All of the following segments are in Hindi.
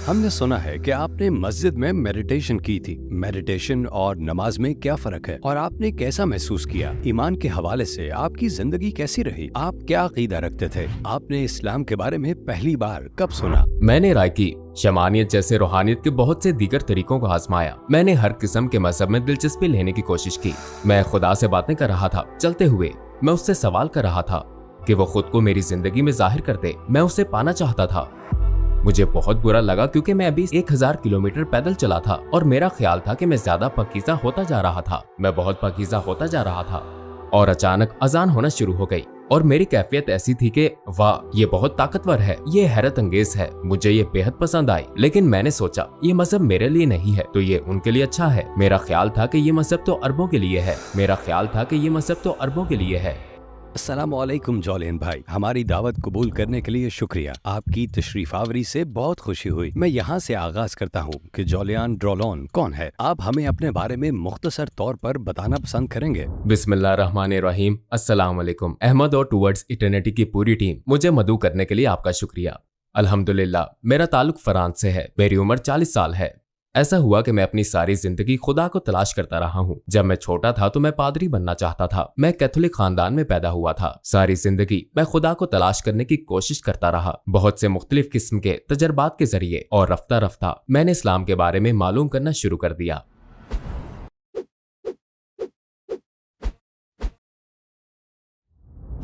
हमने सुना है कि आपने मस्जिद में मेडिटेशन की थी। मेडिटेशन और नमाज में क्या फर्क है और आपने कैसा महसूस किया? ईमान के हवाले से आपकी जिंदगी कैसी रही? आप क्या अकीदा रखते थे? आपने इस्लाम के बारे में पहली बार कब सुना? मैंने रायकी, शमानियत जैसे रूहानियत के बहुत से दीगर तरीकों को आजमाया। मैंने हर किस्म के मजहब में दिलचस्पी लेने की कोशिश की। मैं खुदा से बातें कर रहा था। चलते हुए मैं उससे सवाल कर रहा था कि वो खुद को मेरी जिंदगी में जाहिर कर दे। मैं उसे पाना चाहता था। मुझे बहुत बुरा लगा क्योंकि मैं अभी 1000 किलोमीटर पैदल चला था और मेरा ख्याल था कि मैं ज्यादा पाकीज़ा होता जा रहा था। मैं बहुत पाकीज़ा होता जा रहा था और अचानक अजान होना शुरू हो गई और मेरी कैफियत ऐसी थी कि वाह, ये बहुत ताकतवर है, ये हैरत अंगेज है, मुझे ये बेहद पसंद आई। लेकिन मैंने सोचा ये मजहब मेरे लिए नहीं है तो ये उनके लिए अच्छा है। मेरा ख्याल था कि ये मजहब तो अरबों के लिए है। मेरा ख्याल था कि ये मजहब तो अरबों के लिए है। अस्सलाम वालेकुम जौलियन भाई, हमारी दावत कबूल करने के लिए शुक्रिया। आपकी तशरीफ आवरी से बहुत खुशी हुई। मैं यहाँ से आगाज करता हूँ कि जौलियान ड्रोलोन कौन है। आप हमें अपने बारे में मुख्तसर तौर पर बताना पसंद करेंगे? बिस्मिल्लाहिर्रहमानिर्रहीम। अस्सलाम वालेकुम। अहमद और टूवर्ड्स इटर्निटी की पूरी टीम, मुझे मदऊ करने के लिए आपका शुक्रिया। अल्हम्दुलिल्लाह, मेरा ताल्लुक फ्रांस से है। मेरी उम्र 40 साल है। ऐसा हुआ कि मैं अपनी सारी जिंदगी खुदा को तलाश करता रहा हूँ। जब मैं छोटा था तो मैं पादरी बनना चाहता था। मैं कैथोलिक खानदान में पैदा हुआ था। सारी जिंदगी मैं खुदा को तलाश करने की कोशिश करता रहा, बहुत से मुख्तलिफ किस्म के तजर्बात के जरिए, और रफ्ता रफ्ता मैंने इस्लाम के बारे में मालूम करना शुरू कर दिया।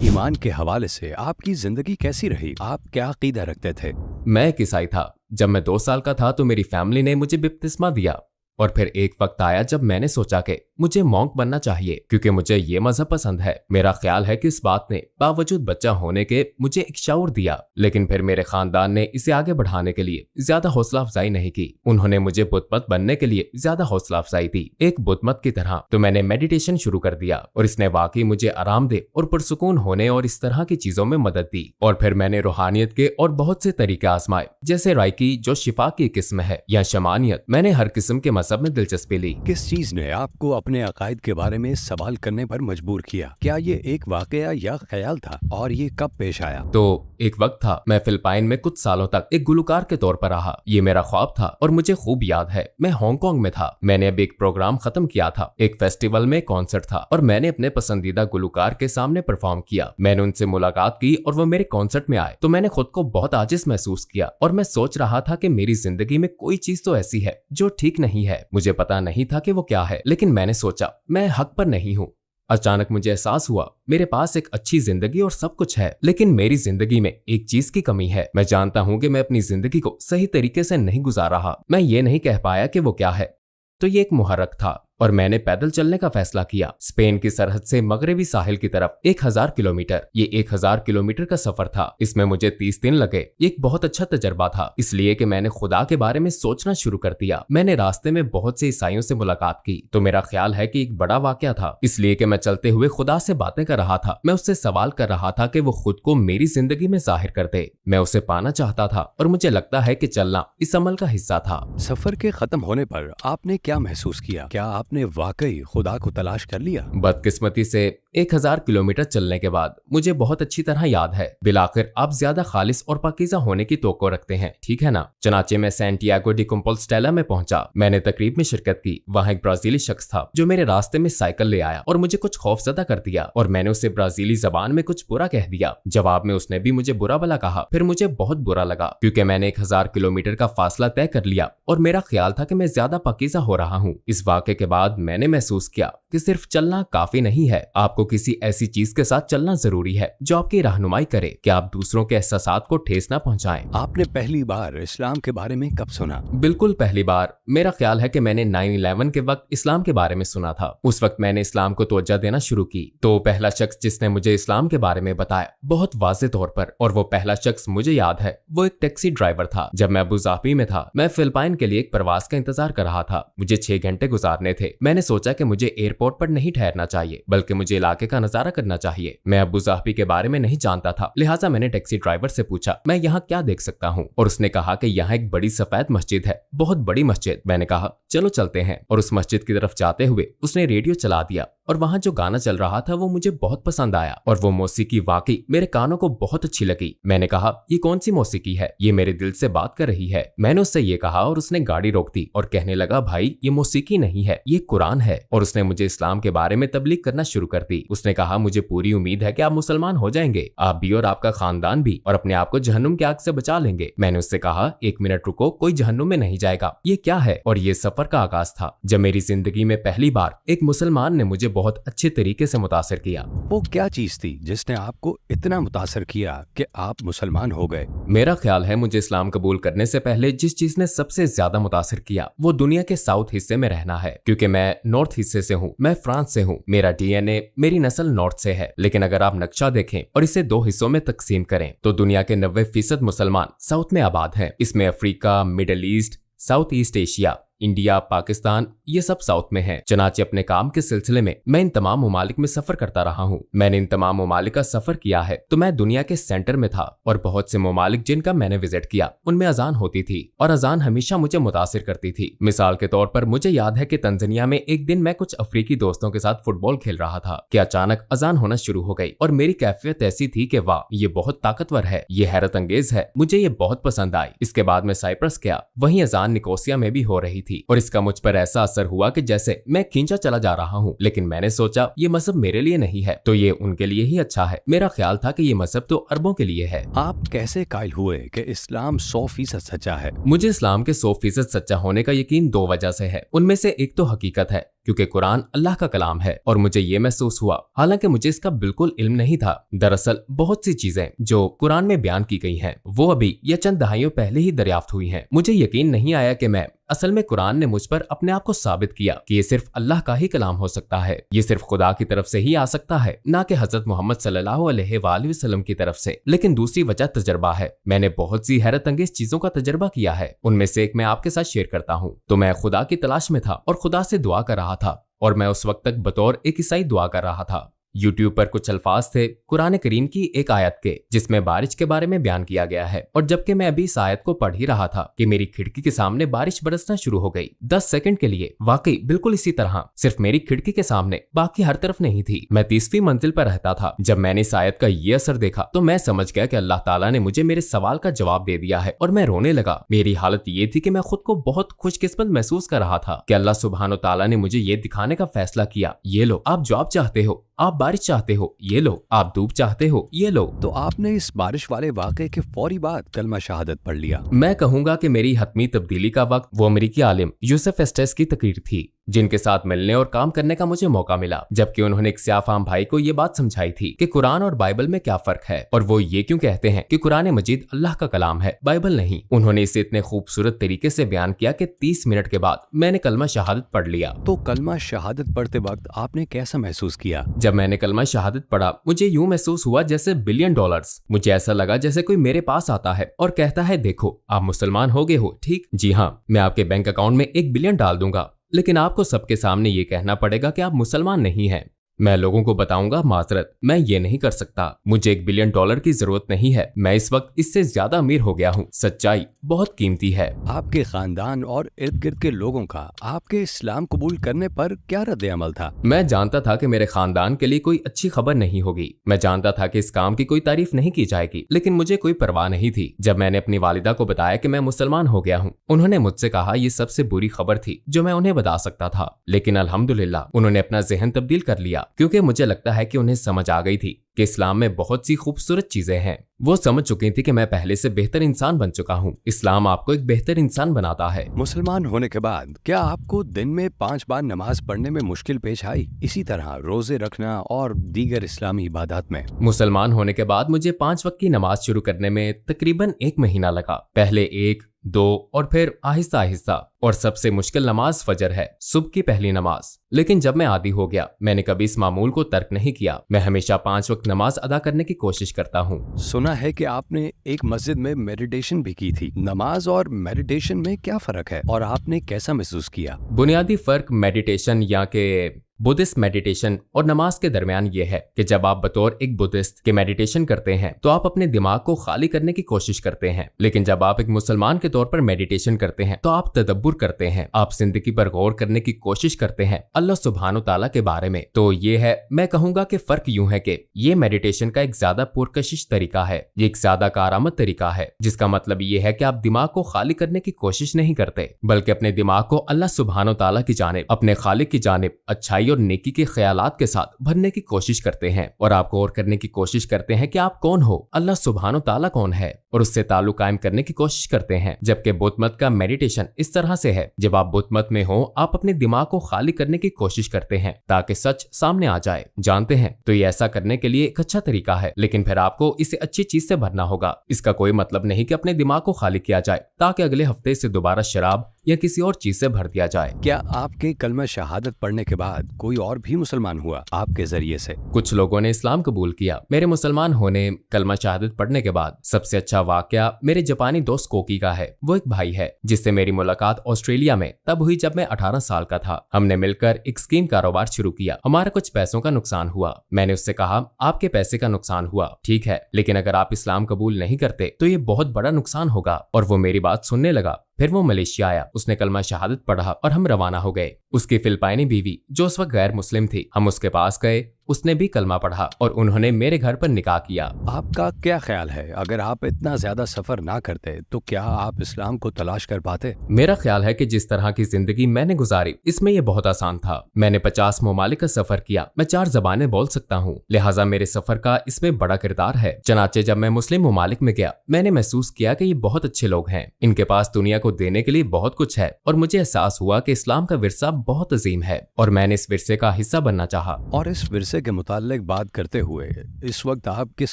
ईमान के हवाले से आपकी जिंदगी कैसी रही? आप क्या अकीदा रखते थे? मैं एक ईसाई था। जब मैं 2 साल का था तो मेरी फैमिली ने मुझे बपतिस्मा दिया और फिर एक वक्त आया जब मैंने सोचा कि मुझे मॉन्क बनना चाहिए क्योंकि मुझे ये मजहब पसंद है। मेरा ख्याल है कि इस बात ने बावजूद बच्चा होने के मुझे एक शऊर दिया, लेकिन फिर मेरे खानदान ने इसे आगे बढ़ाने के लिए ज्यादा हौसला अफजाई नहीं की। उन्होंने मुझे बुतमत बनने के लिए ज्यादा हौसला अफजाई दी, एक बुतमत की तरह। तो मैंने मेडिटेशन शुरू कर दिया और इसने वाकई मुझे आरामदेह और पुरसुकून होने और इस तरह की चीजों में मदद दी। और फिर मैंने रूहानियत के और बहुत से तरीके आजमाए, जैसे रायकी जो शिफा की किस्म है, या शमानियत। मैंने हर किस्म के मजहब में दिलचस्पी ली। किस चीज ने आपको अपने अकायद के बारे में सवाल करने पर मजबूर किया? क्या ये एक वाकया या ख्याल था और ये कब पेश आया? तो एक वक्त था, मैं फिलिपाइन में कुछ सालों तक एक गुलकार के तौर पर रहा। ये मेरा ख्वाब था और मुझे खूब याद है। मैं हांगकांग में था। मैंने अब एक प्रोग्राम खत्म किया था। एक फेस्टिवल में कॉन्सर्ट था और मैंने अपने पसंदीदा गुलकार के सामने परफॉर्म किया। मैंने उनसे मुलाकात की और वो मेरे कॉन्सर्ट में आए तो मैंने खुद को बहुत आजिज महसूस किया और मैं सोच रहा था कि मेरी जिंदगी में कोई चीज तो ऐसी है जो ठीक नहीं है। मुझे पता नहीं था कि वो क्या है, लेकिन मैंने सोचा मैं हक पर नहीं हूँ। अचानक मुझे एहसास हुआ मेरे पास एक अच्छी जिंदगी और सब कुछ है, लेकिन मेरी जिंदगी में एक चीज की कमी है। मैं जानता हूँ कि मैं अपनी जिंदगी को सही तरीके से नहीं गुजार रहा। मैं ये नहीं कह पाया कि वो क्या है। तो ये एक मुहर्रक था और मैंने पैदल चलने का फैसला किया। स्पेन की सरहद से मगरबी साहिल की तरफ 1000 किलोमीटर। ये 1000 किलोमीटर का सफर था। इसमें मुझे 30 दिन लगे। ये एक बहुत अच्छा तजर्बा था, इसलिए कि मैंने खुदा के बारे में सोचना शुरू कर दिया। मैंने रास्ते में बहुत से ईसाइयों से मुलाकात की तो मेरा ख्याल है कि एक बड़ा वाकया था, इसलिए कि मैं चलते हुए खुदा से बातें कर रहा था। मैं उससे सवाल कर रहा था कि वो खुद को मेरी जिंदगी में जाहिर कर दे। मैं उसे पाना चाहता था और मुझे लगता है कि चलना इस अमल का हिस्सा था। सफर के खत्म होने पर आपने क्या महसूस किया? क्या आपने वाकई खुदा को तलाश कर लिया? बदकिस्मती से 1000 किलोमीटर चलने के बाद मुझे बहुत अच्छी तरह याद है, बिलाखिर आप ज्यादा खालिस और पाकीज़ा होने की तवक्को रखते हैं, ठीक है ना? चनाचे मैं सैंटियागो डी कंपोस्टेला में पहुंचा। मैंने तकरीब में शिरकत की। वहां एक ब्राजीली शख्स था जो मेरे रास्ते में साइकिल ले आया और मुझे कुछ खौफजदा कर दिया और मैंने उसे ब्राजीली जबान में कुछ बुरा कह दिया। जवाब में उसने भी मुझे बुरा भला कहा। फिर मुझे बहुत बुरा लगा क्योंकि मैंने 1000 किलोमीटर का फासला तय कर लिया और मेरा ख्याल था कि मैं ज्यादा पाकीज़ा हो रहा हूँ। इस वाक़े के बाद मैंने महसूस किया कि सिर्फ चलना काफी नहीं है। आपको किसी ऐसी चीज के साथ चलना जरूरी है जो आपकी रहनुमाई करे कि आप दूसरों के एहसासात को ठेस ना पहुंचाएं। आपने पहली बार इस्लाम के बारे में कब सुना? बिल्कुल पहली बार मेरा ख्याल है कि मैंने 9/11 के वक्त इस्लाम के बारे में सुना था। उस वक्त मैंने इस्लाम को तवज्जो देना शुरू की। तो पहला शख्स जिसने मुझे इस्लाम के बारे में बताया बहुत वाज़ेह तौर पर, और वो पहला शख्स मुझे याद है, वो एक टैक्सी ड्राइवर था। जब मैं अबू धाबी में था, मैं फिलिपाइन के लिए एक प्रवास का इंतजार कर रहा था। मुझे 6 घंटे गुजारने थे। मैंने सोचा कि मुझे एयरपोर्ट पर नहीं ठहरना चाहिए बल्कि मुझे इलाके का नजारा करना चाहिए। मैं अबू धाबी के बारे में नहीं जानता था, लिहाजा मैंने टैक्सी ड्राइवर से पूछा मैं यहाँ क्या देख सकता हूँ, और उसने कहा कि यहाँ एक बड़ी सफेद मस्जिद है, बहुत बड़ी मस्जिद। मैंने कहा चलो चलते हैं, और उस मस्जिद की तरफ जाते हुए उसने रेडियो चला दिया और वहाँ जो गाना चल रहा था वो मुझे बहुत पसंद आया और वो मौसीकी वाकई मेरे कानों को बहुत अच्छी लगी। मैंने कहा, ये कौन सी मौसीकी है, ये मेरे दिल से बात कर रही है। मैंने उससे ये कहा और उसने गाड़ी रोक दी और कहने लगा, भाई ये मौसीकी नहीं है, ये कुरान है। और उसने मुझे इस्लाम के बारे में तबलीग करना शुरू कर दी। उसने कहा, मुझे पूरी उम्मीद है कि आप मुसलमान हो जाएंगे, आप भी और आपका खानदान भी, और अपने आप को जहन्नुम की आग से बचा लेंगे। मैंने उससे कहा, एक मिनट रुको, कोई जहन्नुम में नहीं जाएगा, ये क्या है। और ये सफर का आगाज था जब मेरी जिंदगी में पहली बार एक मुसलमान ने मुझे बहुत अच्छे तरीके से मुतासिर किया। वो क्या चीज थी जिसने आपको इतना मुतासर किया कि आप मुसलमान हो गए? मेरा ख्याल है मुझे इस्लाम कबूल करने से पहले जिस चीज ने सबसे ज्यादा मुतासिर किया वो दुनिया के साउथ हिस्से में रहना है, क्योंकि मैं नॉर्थ हिस्से से हूँ, मैं फ्रांस से हूँ, मेरा डीएनए, मेरी नस्ल नॉर्थ से है। लेकिन अगर आप नक्शा देखें और इसे 2 हिस्सों में तकसीम करें तो दुनिया के 90% मुसलमान साउथ में आबाद हैं। इसमें Africa, middle east, south east Asia, India, Pakistan, ये सब साउथ में हैं। चनाचे अपने काम के सिलसिले में मैं इन तमाम ममालिक में सफर करता रहा हूँ। मैंने इन तमाम ममालिक का सफर किया है तो मैं दुनिया के सेंटर में था और बहुत से ममालिक जिनका मैंने विजिट किया उनमें अजान होती थी और अजान हमेशा मुझे मुतासिर करती थी। मिसाल के तौर पर मुझे याद है कि तंजानिया में एक दिन मैं कुछ अफ्रीकी दोस्तों के साथ फुटबॉल खेल रहा था कि अचानक अजान होना शुरू हो गई और मेरी कैफियत ऐसी थी कि वाह, ये बहुत ताकतवर है, ये हैरत अंगेज है, मुझे ये बहुत पसंद आई। इसके बाद मैं साइप्रस गया, वहीं अजान निकोसिया में भी हो रही थी और इसका मुझ पर ऐसा असर हुआ कि जैसे मैं खींचा चला जा रहा हूँ। लेकिन मैंने सोचा ये मजहब मेरे लिए नहीं है तो ये उनके लिए ही अच्छा है। मेरा ख्याल था कि ये मजहब तो अरबों के लिए है। आप कैसे कायल हुए कि इस्लाम 100% सच्चा है? मुझे इस्लाम के 100% सच्चा होने का यकीन 2 वजह से है। उनमें से एक तो हकीकत है क्योंकि कुरान अल्लाह का कलाम है और मुझे ये महसूस हुआ, हालांकि मुझे इसका बिल्कुल इल्म नहीं था। दरअसल बहुत सी चीजें जो कुरान में बयान की गई हैं वो अभी या चंद दहाइयों पहले ही दरियाफ्त हुई हैं। मुझे यकीन नहीं आया कि मैं असल में कुरान ने मुझ पर अपने आप को साबित किया कि ये सिर्फ अल्लाह का ही कलाम हो सकता है, ये सिर्फ खुदा की तरफ से ही आ सकता है, ना कि हजरत मोहम्मद सल्लल्लाहु अलैहि वसल्लम की तरफ से। लेकिन दूसरी वजह तजर्बा है। मैंने बहुत सी हैरत अंगेज चीजों का तजर्बा किया है, उनमें से एक मैं आपके साथ शेयर करता हूँ। तो मैं खुदा की तलाश में था और खुदा से दुआ कर रहा था और मैं उस वक्त तक बतौर एक ईसाई दुआ कर रहा था। यूट्यूब पर कुछ अल्फाज थे कुरान करीम की एक आयत के जिसमें बारिश के बारे में बयान किया गया है और जबकि मैं अभी इस आयत को पढ़ ही रहा था कि मेरी खिड़की के सामने बारिश बरसना शुरू हो गई 10 सेकंड के लिए। वाकई बिल्कुल इसी तरह, सिर्फ मेरी खिड़की के सामने, बाकी हर तरफ नहीं थी। मैं 30वीं मंजिल पर रहता था। जब मैंने इस आयत का ये असर देखा तो मैं समझ गया कि अल्लाह ताला ने मुझे मेरे सवाल का जवाब दे दिया है और मैं रोने लगा। मेरी हालत ये थी कि मैं खुद को बहुत खुशकिस्मत महसूस कर रहा था कि अल्लाह सुब्हानो ताला ने मुझे ये दिखाने का फैसला किया, ये लो आप जॉब चाहते हो, आप बारिश चाहते हो, ये लो आप धूप चाहते हो, ये लो। तो आपने इस बारिश वाले वाक़े के फौरी बाद कलमा शहादत पढ़ लिया। मैं कहूंगा कि मेरी हतमी तब्दीली का वक्त वो अमेरिकी आलिम यूसुफ एस्टेस की तकरीर थी जिनके साथ मिलने और काम करने का मुझे मौका मिला, जबकि उन्होंने एक सियाफाम भाई को ये बात समझाई थी कि कुरान और बाइबल में क्या फर्क है और वो ये क्यों कहते हैं कि कुरान मजीद अल्लाह का कलाम है, बाइबल नहीं। उन्होंने इसे इतने खूबसूरत तरीके से बयान किया कि 30 मिनट के बाद मैंने कलमा शहादत पढ़ लिया। तो कलमा शहादत पढ़ते वक्त आपने कैसा महसूस किया? जब मैंने कलमा शहादत पढ़ा मुझे यूं महसूस हुआ जैसे $1 बिलियन। मुझे ऐसा लगा जैसे कोई मेरे पास आता है और कहता है, देखो आप मुसलमान हो गए हो, ठीक, जी हाँ, मैं आपके बैंक अकाउंट में 1 बिलियन डाल दूंगा, लेकिन आपको सबके सामने ये कहना पड़ेगा कि आप मुसलमान नहीं हैं। मैं लोगों को बताऊंगा, माजरत, मैं ये नहीं कर सकता, मुझे $1 बिलियन की जरूरत नहीं है, मैं इस वक्त इससे ज्यादा अमीर हो गया हूँ। सच्चाई बहुत कीमती है। आपके खानदान और इर्द गिर्द के लोगों का आपके इस्लाम कबूल करने पर क्या रद्द अमल था? मैं जानता था कि मेरे खानदान के लिए कोई अच्छी खबर नहीं होगी, मैं जानता था कि इस काम की कोई तारीफ नहीं की जाएगी, लेकिन मुझे कोई परवाह नहीं थी। जब मैंने अपनी वालिदा को बताया कि मैं मुसलमान हो गया हूँ, उन्होंने मुझसे कहा ये सबसे बुरी खबर थी जो मैं उन्हें बता सकता था, लेकिन अल्हम्दुलिल्लाह उन्होंने अपना जहन तब्दील कर लिया, क्योंकि मुझे लगता है कि उन्हें समझ आ गई थी कि इस्लाम में बहुत सी खूबसूरत चीजें हैं। वो समझ चुकी थी कि मैं पहले से बेहतर इंसान बन चुका हूँ। इस्लाम आपको एक बेहतर इंसान बनाता है। मुसलमान होने के बाद क्या आपको दिन में 5 बार नमाज पढ़ने में मुश्किल पेश आई? इसी तरह रोजे रखना और दीगर इस्लामी इबादत में? मुसलमान होने के बाद मुझे 5 वक्त की नमाज शुरू करने में तकरीबन 1 महीना लगा। पहले 1, 2 और फिर आहिस्ता आहिस्ता, और सबसे मुश्किल नमाज फजर है, सुबह की पहली नमाज। लेकिन जब मैं आदी हो गया, मैंने कभी इस मामूल को तर्क नहीं किया। मैं हमेशा 5 वक्त नमाज अदा करने की कोशिश करता हूँ। सुना है कि आपने एक मस्जिद में मेडिटेशन भी की थी। नमाज और मेडिटेशन में क्या फर्क है और आपने कैसा महसूस किया? बुनियादी फर्क मेडिटेशन या के बुद्धिस्ट मेडिटेशन और नमाज के दरमियान ये है कि जब आप बतौर एक बुद्धिस्ट के मेडिटेशन करते हैं तो आप अपने दिमाग को खाली करने की कोशिश करते हैं, लेकिन जब आप एक मुसलमान के तौर पर मेडिटेशन करते हैं तो आप तदब्बुर करते हैं, आप जिंदगी पर गौर करने की कोशिश करते हैं अल्लाह सुब्हानो ताला के बारे में। तो ये है, मैं कहूंगा कि फर्क यूं है कि ये मेडिटेशन का एक ज्यादा पुरकशिश तरीका है, ये एक ज्यादा कारआमद तरीका है, जिसका मतलब ये है कि आप दिमाग को खाली करने की कोशिश नहीं करते बल्कि अपने दिमाग को अल्लाह सुब्हानो ताला की जानिब, अपने खालिक की जानिब अच्छाई और नेकी के ख्यालात के साथ भरने की कोशिश करते हैं और आप गौर करने की कोशिश करते हैं कि आप कौन हो, अल्लाह सुब्हानो ताला कौन है, और उससे ताल्लुक कायम करने की कोशिश करते हैं। जबकि बुद्ध मत का मेडिटेशन इस तरह से है, जब आप बुद्ध मत में हो आप अपने दिमाग को खाली करने की कोशिश करते हैं ताकि सच सामने आ जाए। जानते हैं, तो ये ऐसा करने के लिए एक अच्छा तरीका है, लेकिन फिर आपको इसे अच्छी चीज से भरना होगा। इसका कोई मतलब नहीं कि अपने दिमाग को खाली किया जाए ताकि अगले हफ्ते से दोबारा शराब या किसी और चीज से भर दिया जाए। क्या आपके कलमा शहादत पढ़ने के बाद कोई और भी मुसलमान हुआ आपके जरिए से? कुछ लोगों ने इस्लाम कबूल किया। मेरे मुसलमान होने, कलमा शहादत पढ़ने के बाद सबसे अच्छा वाकया मेरे जापानी दोस्त कोकी का है। वो एक भाई है जिससे मेरी मुलाकात ऑस्ट्रेलिया में तब हुई जब मैं 18 साल का था। हमने मिलकर एक स्कीम कारोबार शुरू किया। हमारा कुछ पैसों का नुकसान हुआ। मैंने उससे कहा, आपके पैसे का नुकसान हुआ ठीक है, लेकिन अगर आप इस्लाम कबूल नहीं करते तो ये बहुत बड़ा नुकसान होगा। और वो मेरी बात सुनने लगा। फिर वो मलेशिया आया, उसने कलमा शहादत पढ़ा और हम रवाना हो गए। उसकी फिलिपाइनी बीवी जो उस वक्त गैर मुस्लिम थी, हम उसके पास गए, उसने भी कलमा पढ़ा और उन्होंने मेरे घर पर निकाह किया। आपका क्या ख्याल है, अगर आप इतना ज्यादा सफर ना करते तो क्या आप इस्लाम को तलाश कर पाते? मेरा ख्याल है कि जिस तरह की जिंदगी मैंने गुजारी इसमें यह बहुत आसान था। मैंने 50 ममालिक का सफर किया, मैं 4 ज़बानें बोल सकता हूँ, लिहाजा मेरे सफर का इसमें बड़ा किरदार है। चनाचे जब मैं मुस्लिम ममालिक में गया मैंने महसूस किया कि ये बहुत अच्छे लोग हैं, इनके पास दुनिया को देने के लिए बहुत कुछ है, और मुझे एहसास हुआ कि इस्लाम का विरसा बहुत अजीम है और मैंने इस विरसे का हिस्सा बनना चाहा। और इस विरसे के मुताल्लिक बात करते हुए इस वक्त आप किस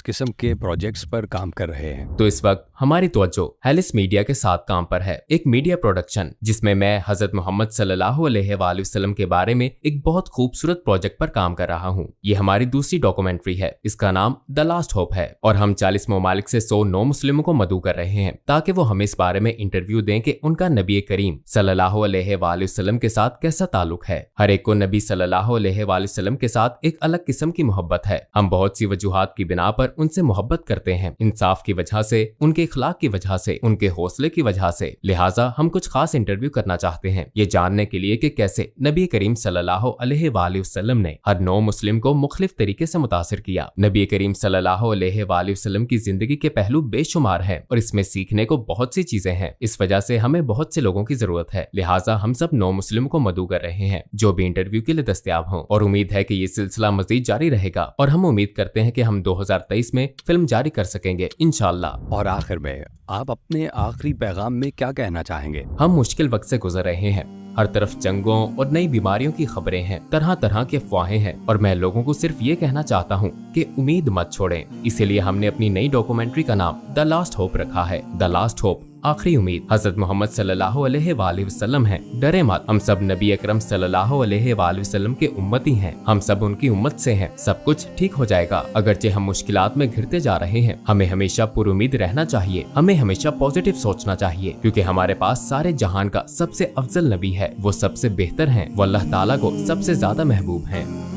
किस्म के प्रोजेक्ट्स पर काम कर रहे हैं? तो इस वक्त हमारी तवज्जो हेलिस मीडिया के साथ काम पर है, एक मीडिया प्रोडक्शन जिसमें मैं हजरत मोहम्मद सल्लल्लाहु अलैहि वसल्लम के बारे में एक बहुत खूबसूरत प्रोजेक्ट पर काम कर रहा हूँ। ये हमारी दूसरी डॉक्यूमेंट्री है, इसका नाम द लास्ट होप है और हम 40 ममालिक से 100 नौ मुस्लिमों को मदऊ कर रहे हैं ताकि वो हमें इस बारे में इंटरव्यू दें कि उनका नबी करीम सल्लल्लाहु अलैहि वसल्लम के साथ कैसा ताल्लुक है। हर एक को नबी सल्लल्लाहु अलैहि वसल्लम के साथ एक अलग किस्म की मोहब्बत है। हम बहुत सी वजूहात की बिना पर उनसे मोहब्बत करते हैं, इंसाफ की वजह से, उनके इखलाक की वजह से, उनके हौसले की वजह से। लिहाजा हम कुछ खास इंटरव्यू करना चाहते हैं ये जानने के लिए कि कैसे नबी करीम सल्लल्लाहु अलैहि वसल्लम ने हर नौ मुस्लिम को मुख्तलिफ तरीके से मुतासिर किया। नबी करीम सल्लल्लाहु अलैहि वसल्लम की जिंदगी के पहलू बेशुमार हैं और इसमें सीखने को बहुत सी चीजें हैं। इस वजह से हमें बहुत से लोगों की जरूरत है, लिहाजा हम सब नौ मुस्लिम को मदऊ कर रहे हैं जो भी इंटरव्यू के लिए दस्तयाब हों, और उम्मीद है कि ये सिलसिला मजीद जारी रहेगा और हम उम्मीद करते हैं कि हम 2023 में फिल्म जारी कर सकेंगे इंशाअल्लाह। और आखिर में आप अपने आखिरी पैगाम में क्या कहना चाहेंगे? हम मुश्किल वक्त से गुजर रहे हैं, हर तरफ जंगों और नई बीमारियों की खबरें हैं, तरह तरह की अफवाहें हैं, और मैं लोगों को सिर्फ ये कहना चाहता हूँ कि उम्मीद मत छोड़ें। इसीलिए हमने अपनी नई डॉक्यूमेंट्री का नाम द लास्ट होप रखा है। द लास्ट होप, आखिरी उम्मीद, हजरत मोहम्मद सल्लल्लाहु अलैहि वसल्लम हैं। डरे मत, हम सब नबी अकरम सल्लल्लाहु अलैहि वसल्लम के उम्मती हैं, हम सब उनकी उम्मत से हैं। सब कुछ ठीक हो जाएगा। अगरचे हम मुश्किलात में घिरते जा रहे हैं, हमें हमेशा पुरुमीद रहना चाहिए, हमें हमेशा पॉजिटिव सोचना चाहिए, क्योंकि हमारे पास सारे जहान का सबसे अफजल नबी है, वो सबसे बेहतर हैं, वो अल्लाह ताला को सबसे ज्यादा महबूब हैं।